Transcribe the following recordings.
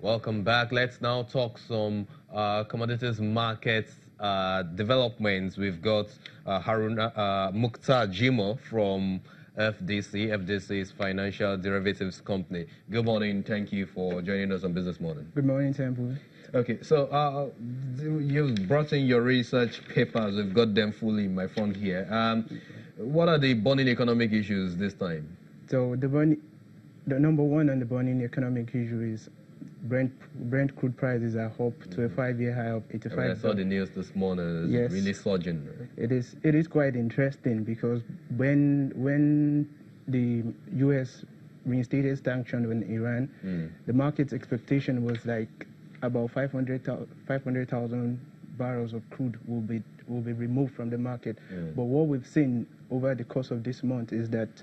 Welcome back. Let's now talk some commodities markets developments. We've got Haruna Mukhtar Jimo from FDC. FDC is Financial Derivatives Company. Good morning. Thank you for joining us on Business Morning. Good morning, Temple. Okay, so you've brought in your research papers. We've got them fully in my front here. What are the burning economic issues this time? So the number one on the burning economic issue is Brent crude prices are up to a 5-year high of 85. I saw the news this morning. It's yes, really surging. It is quite interesting because when the U.S. reinstated sanctions on Iran, the market's expectation was like about 500,000 barrels of crude will be removed from the market. But what we've seen over the course of this month is that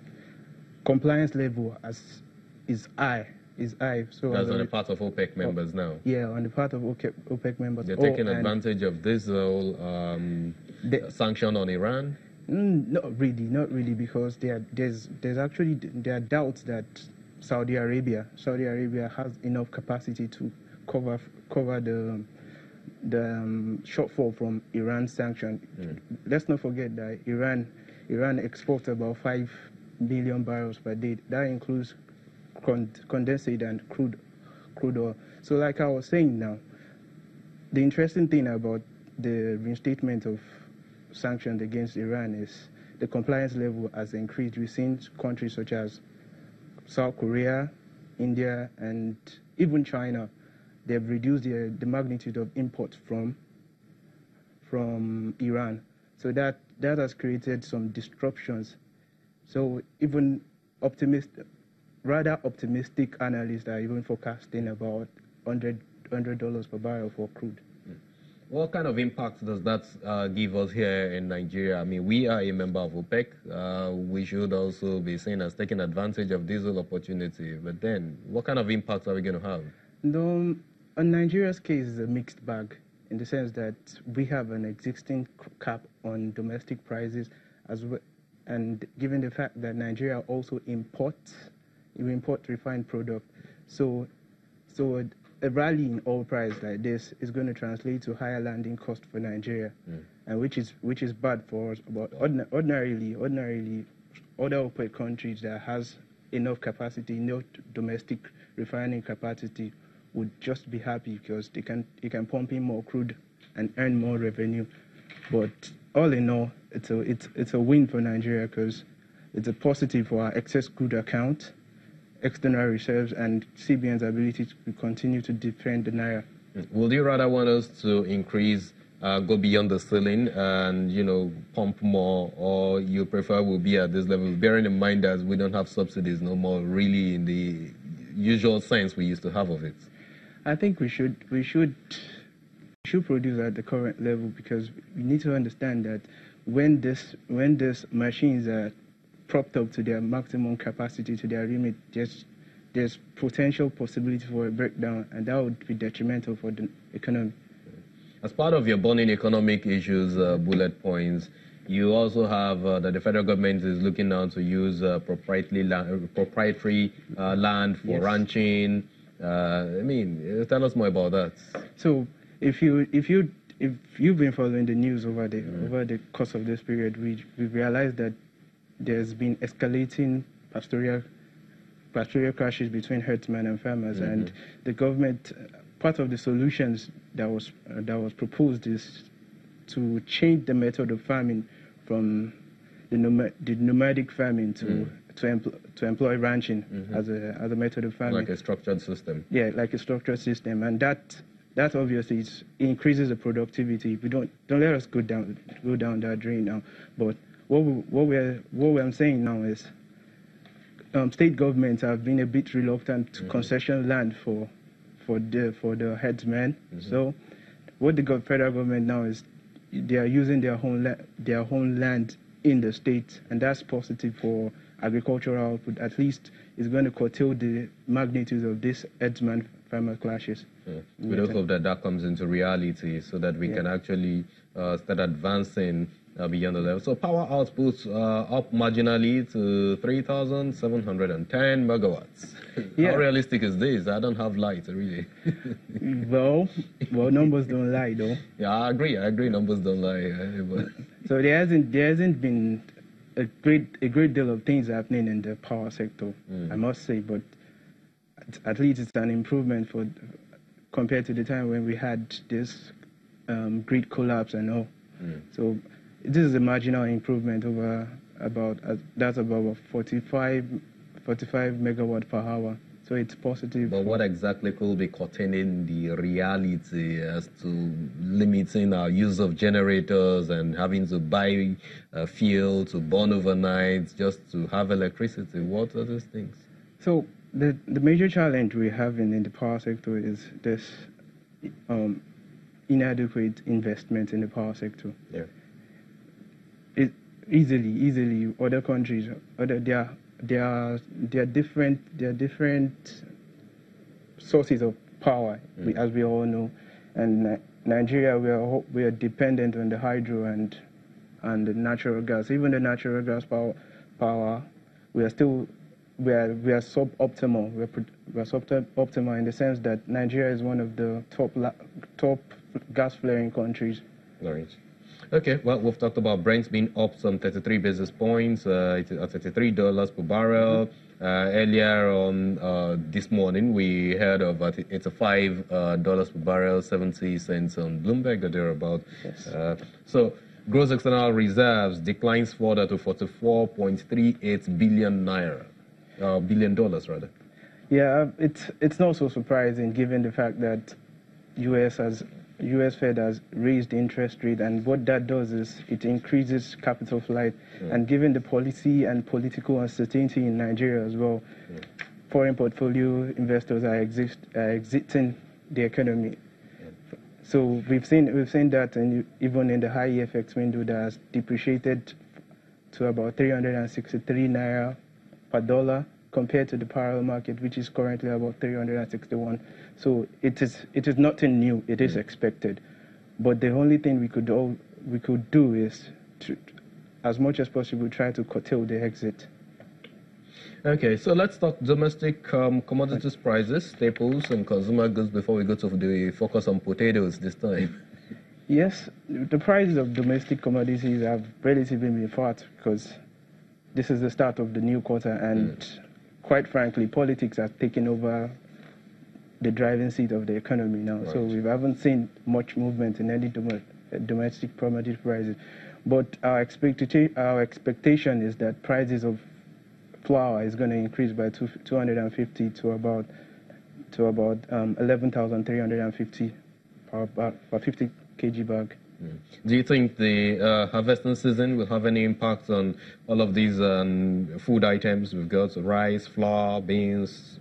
compliance level is high. So that's on the part of OPEC members now. Yeah, on the part of OPEC members. They're taking advantage of this whole sanction on Iran. Not really, because there's doubts that Saudi Arabia has enough capacity to cover the shortfall from Iran's sanction. Let's not forget that Iran exports about 5 million barrels per day. That includes condensate and crude oil. So like I was saying now, the interesting thing about the reinstatement of sanctions against Iran is the compliance level has increased. We've seen countries such as South Korea, India, and even China. They've reduced the magnitude of imports from Iran. So that has created some disruptions. So even rather optimistic analysts are even forecasting about $100 per barrel for crude. What kind of impact does that give us here in Nigeria? I mean, we are a member of OPEC. We should also be seen as taking advantage of this whole opportunity. But then, what kind of impact are we going to have? No, on Nigeria's case, it's a mixed bag in the sense that we have an existing cap on domestic prices as well. And given the fact that Nigeria also imports refined product, so a rally in oil price like this is going to translate to higher landing cost for Nigeria, and which is bad for us. But ordinarily, other OPEC countries that has enough capacity, enough domestic refining capacity, would just be happy because they can pump in more crude and earn more revenue. But all in all, it's a win for Nigeria because it's a positive for our excess crude account, external reserves, and CBN's ability to continue to defend the naira. Would you rather want us to increase, go beyond the ceiling and, pump more, or you prefer we'll be at this level, bearing in mind that we don't have subsidies no more really in the usual sense we used to have of it? I think we should produce at the current level because we need to understand that when these machines are propped up to their maximum capacity, to their limit, there's potential possibility for a breakdown, and that would be detrimental for the economy. As part of your burning economic issues bullet points, you also have that the federal government is looking now to use proprietary land for ranching. Tell us more about that. So if you've been following the news over the course of this period, we've realized that there's been escalating pastoral clashes between herdsmen and farmers, and the government, part of the solutions that was proposed is to change the method of farming from the nomadic farming to employ ranching as a method of farming. Like a structured system. Yeah, like a structured system, and that obviously increases the productivity. We don't let us go down that drain now. But what I'm saying now is state governments have been a bit reluctant to concession land for the headsmen. So what the federal government now is they are using their own land in the state, and that's positive for agricultural output. At least it's going to curtail the magnitude of this herdsman farmer clashes. We don't hope that comes into reality so that we can actually start advancing beyond the level. So power output up marginally to 3,710 megawatts. Yeah. How realistic is this? I don't have light, really. well, numbers don't lie, though. Yeah, I agree. Numbers don't lie. But so there hasn't been a great deal of things happening in the power sector, I must say, but at least it's an improvement compared to the time when we had this grid collapse and all. So this is a marginal improvement over about 45 megawatt per hour. So it's positive. But what exactly could be containing the reality as to limiting our use of generators and having to buy fuel to burn overnight just to have electricity? What are those things? So the major challenge we have in the power sector is this inadequate investment in the power sector. Yeah. Easily other countries, there are different sources of power, as we all know, and Nigeria we are dependent on the hydro and the natural gas. Even the natural gas power we are suboptimal. We are suboptimal in the sense that Nigeria is one of the top gas flaring countries. Right. Okay, well, we've talked about Brent being up some 33 basis points, it's at $33 per barrel. Earlier on this morning, we heard of $85 per barrel, 70 cents on Bloomberg, or thereabout. Yes. So gross external reserves declines further to 44.38 billion naira, billion dollars rather. Yeah, it's not so surprising given the fact that US Fed has raised the interest rate, and what that does is it increases capital flight. And given the policy and political uncertainty in Nigeria as well, foreign portfolio investors are exiting the economy. So we've seen that, and even in the high FX window that has depreciated to about 363 naira per dollar, compared to the parallel market, which is currently about 361. So it is nothing new. It is expected, but the only thing we could do is to, as much as possible, try to curtail the exit. Okay, so let's talk domestic commodities prices, staples, and consumer goods before we go to the focus on potatoes this time. Yes, the prices of domestic commodities have relatively been flat because this is the start of the new quarter, and quite frankly, politics have taken over the driving seat of the economy now. Right. So we haven't seen much movement in any domestic commodity prices. But our expectation is that prices of flour is going to increase by 250 to about 11,350 per 50 kg bag. Do you think the harvesting season will have any impact on all of these food items? We've got rice, flour, beans,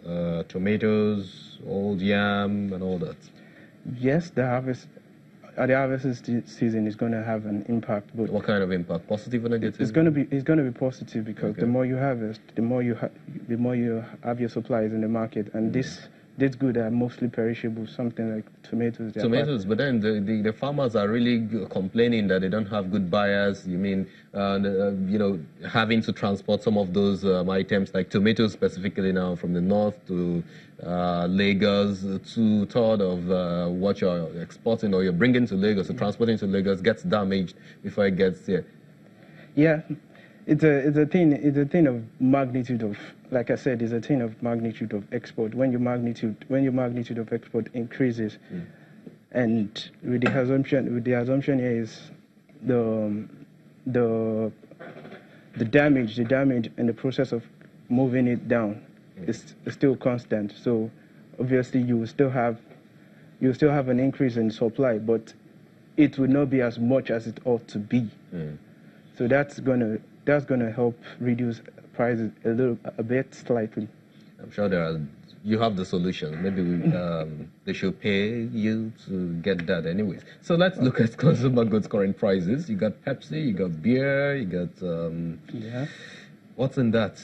tomatoes, old yam, and all that. Yes, the harvest season is going to have an impact. But what kind of impact? Positive or negative? It's going to be positive because the more you harvest, the more you have your supplies in the market, and this goods are mostly perishable, something like tomatoes. Tomatoes, but then the farmers are really complaining that they don't have good buyers. You mean, having to transport some of those items, like tomatoes specifically now, from the north to Lagos, 2/3 of what you're exporting or you're bringing to Lagos or transporting to Lagos gets damaged before it gets here. Yeah. It's a thing of magnitude of, like I said, it's a thing of magnitude of export. When your magnitude of export increases, and with the assumption here is the damage in the process of moving it down is still constant. So obviously you will still have an increase in supply, but it will not be as much as it ought to be. So that's gonna help reduce prices a bit slightly. I'm sure you have the solution. Maybe they should pay you to get that anyways. So let's look at consumer goods current prices. You got Pepsi, you got beer, you got what's in that?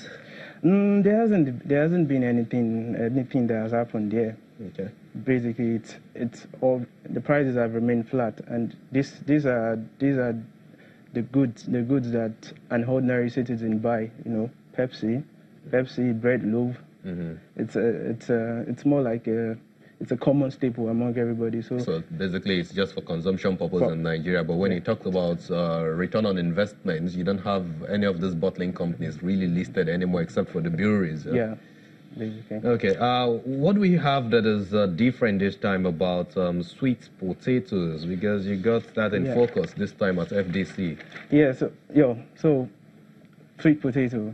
There hasn't been anything that has happened there. Okay. Basically, it's all the prices have remained flat, and these are the goods that an ordinary citizen buy. You know, Pepsi, bread loaf. It's more like it's a common staple among everybody. So basically, it's just for consumption purpose in Nigeria. But when you talk about return on investments, you don't have any of these bottling companies really listed anymore, except for the breweries. Yeah, basically. Okay. What do we have that is different this time about sweet potatoes? Because you got that in focus this time at FDC. Yeah. So sweet potato.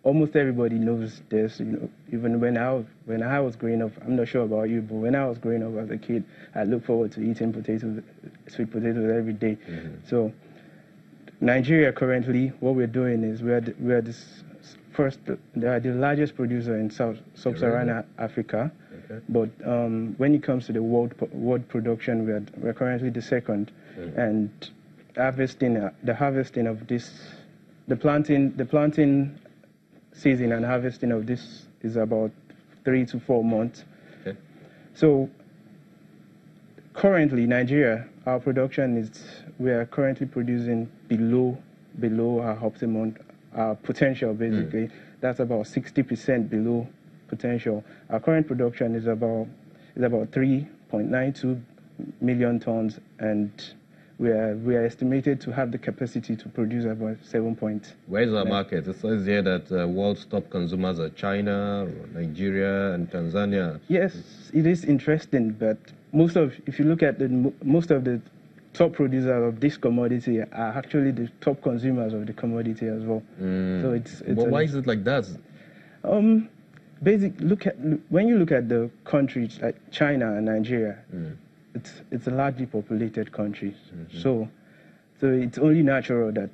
Almost everybody knows this. You know, even when I was growing up, I'm not sure about you, but when I was growing up as a kid, I looked forward to eating sweet potatoes every day. So Nigeria currently, what we're doing is we are the largest producer in sub-Saharan Africa. Okay. But when it comes to the world production, we're currently the second, and the harvesting of this. The planting season and harvesting of this is about 3 to 4 months. Okay. So currently, Nigeria, our production we are currently producing below our optimum, our potential basically. That's about 60% below potential. Our current production is about 3.92 million tons, and we are estimated to have the capacity to produce about 7 point. Where's our market? It says here that world's top consumers are China, Nigeria, and Tanzania. Yes, it is interesting, but if you look at most of the top producers of this commodity are actually the top consumers of the commodity as well. So it's but why is it like that? When you look at the countries like China and Nigeria. It's a largely populated country, so it's only natural that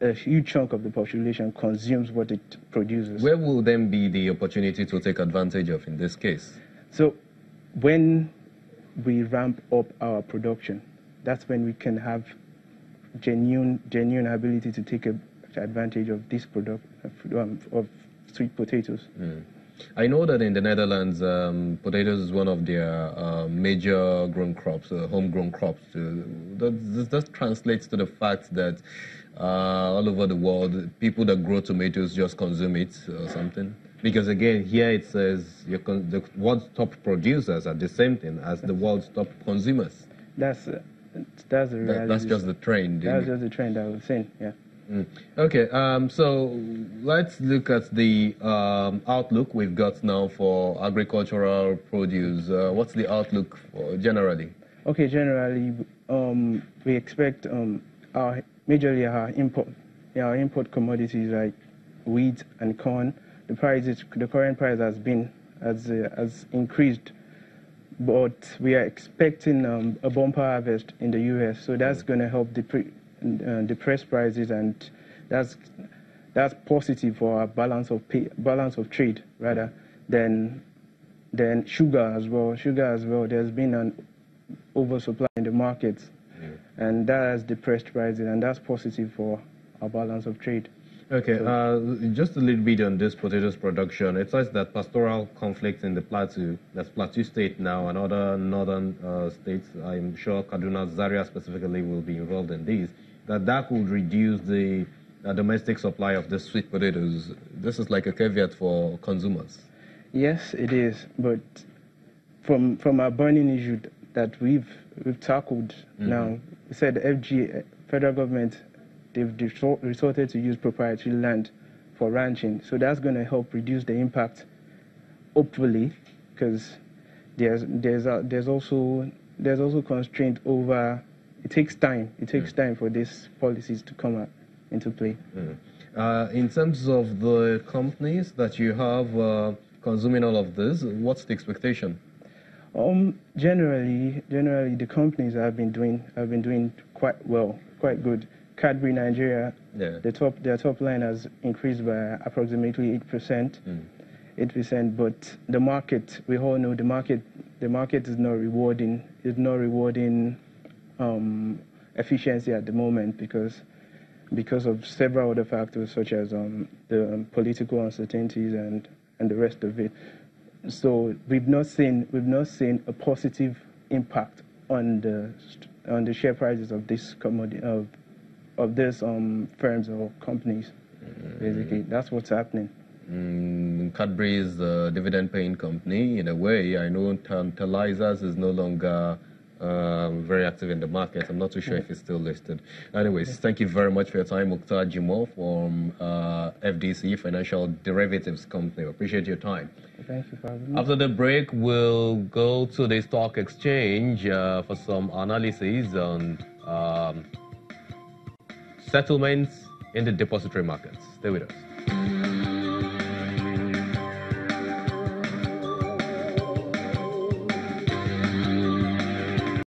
a huge chunk of the population consumes what it produces. Where will then be the opportunity to take advantage of in this case? So when we ramp up our production, that's when we can have genuine ability to take advantage of this product of sweet potatoes. I know that in the Netherlands, potatoes is one of their major grown crops, homegrown crops. This translates to the fact that all over the world, people that grow tomatoes just consume it or something. Because again, here it says the world's top producers are the same thing as the world's top consumers. That's the reality. That's just the trend. That's just the trend I was saying, yeah. Okay, so let's look at the outlook we've got now for agricultural produce. What's the outlook generally? Okay, generally, we expect majorly our import commodities like wheat and corn. The current price has increased, but we are expecting a bumper harvest in the U.S. So that's going to help depress prices, and that's positive for our balance of trade rather than sugar as well. There's been an oversupply in the markets, and that has depressed prices, and that's positive for our balance of trade. Okay, so, just a little bit on this potatoes production. It says that pastoral conflict in the Plateau State now, and other northern states, I'm sure Kaduna, Zaria specifically, will be involved in these, that would reduce the domestic supply of the sweet potatoes. This is like a caveat for consumers. Yes, it is, but from our burning issue that we've tackled now, we said the federal government, they've resorted to use proprietary land for ranching. So that's going to help reduce the impact, hopefully, because there's also constraint over. It takes time. It takes time for these policies to come into play. In terms of the companies that you have consuming all of this, what's the expectation? Generally, the companies have been doing quite well, quite good. Cadbury Nigeria, their top line has increased by approximately 8%. 8%, but the market, we all know the market is not rewarding efficiency at the moment because of several other factors such as the political uncertainties and the rest of it. So we've not seen a positive impact on on the share prices of this commodity of these firms or companies. Basically, that's what's happening. Cadbury is a dividend-paying company. In a way, I know Tantalizers is no longer very active in the market. I'm not too sure if it's still listed. Anyways, thank you very much for your time, Mukhtar Jimoh from FDC, Financial Derivatives Company. Appreciate your time. Thank you for having me. After the break, we'll go to the stock exchange for some analysis on settlements in the depository markets. Stay with us.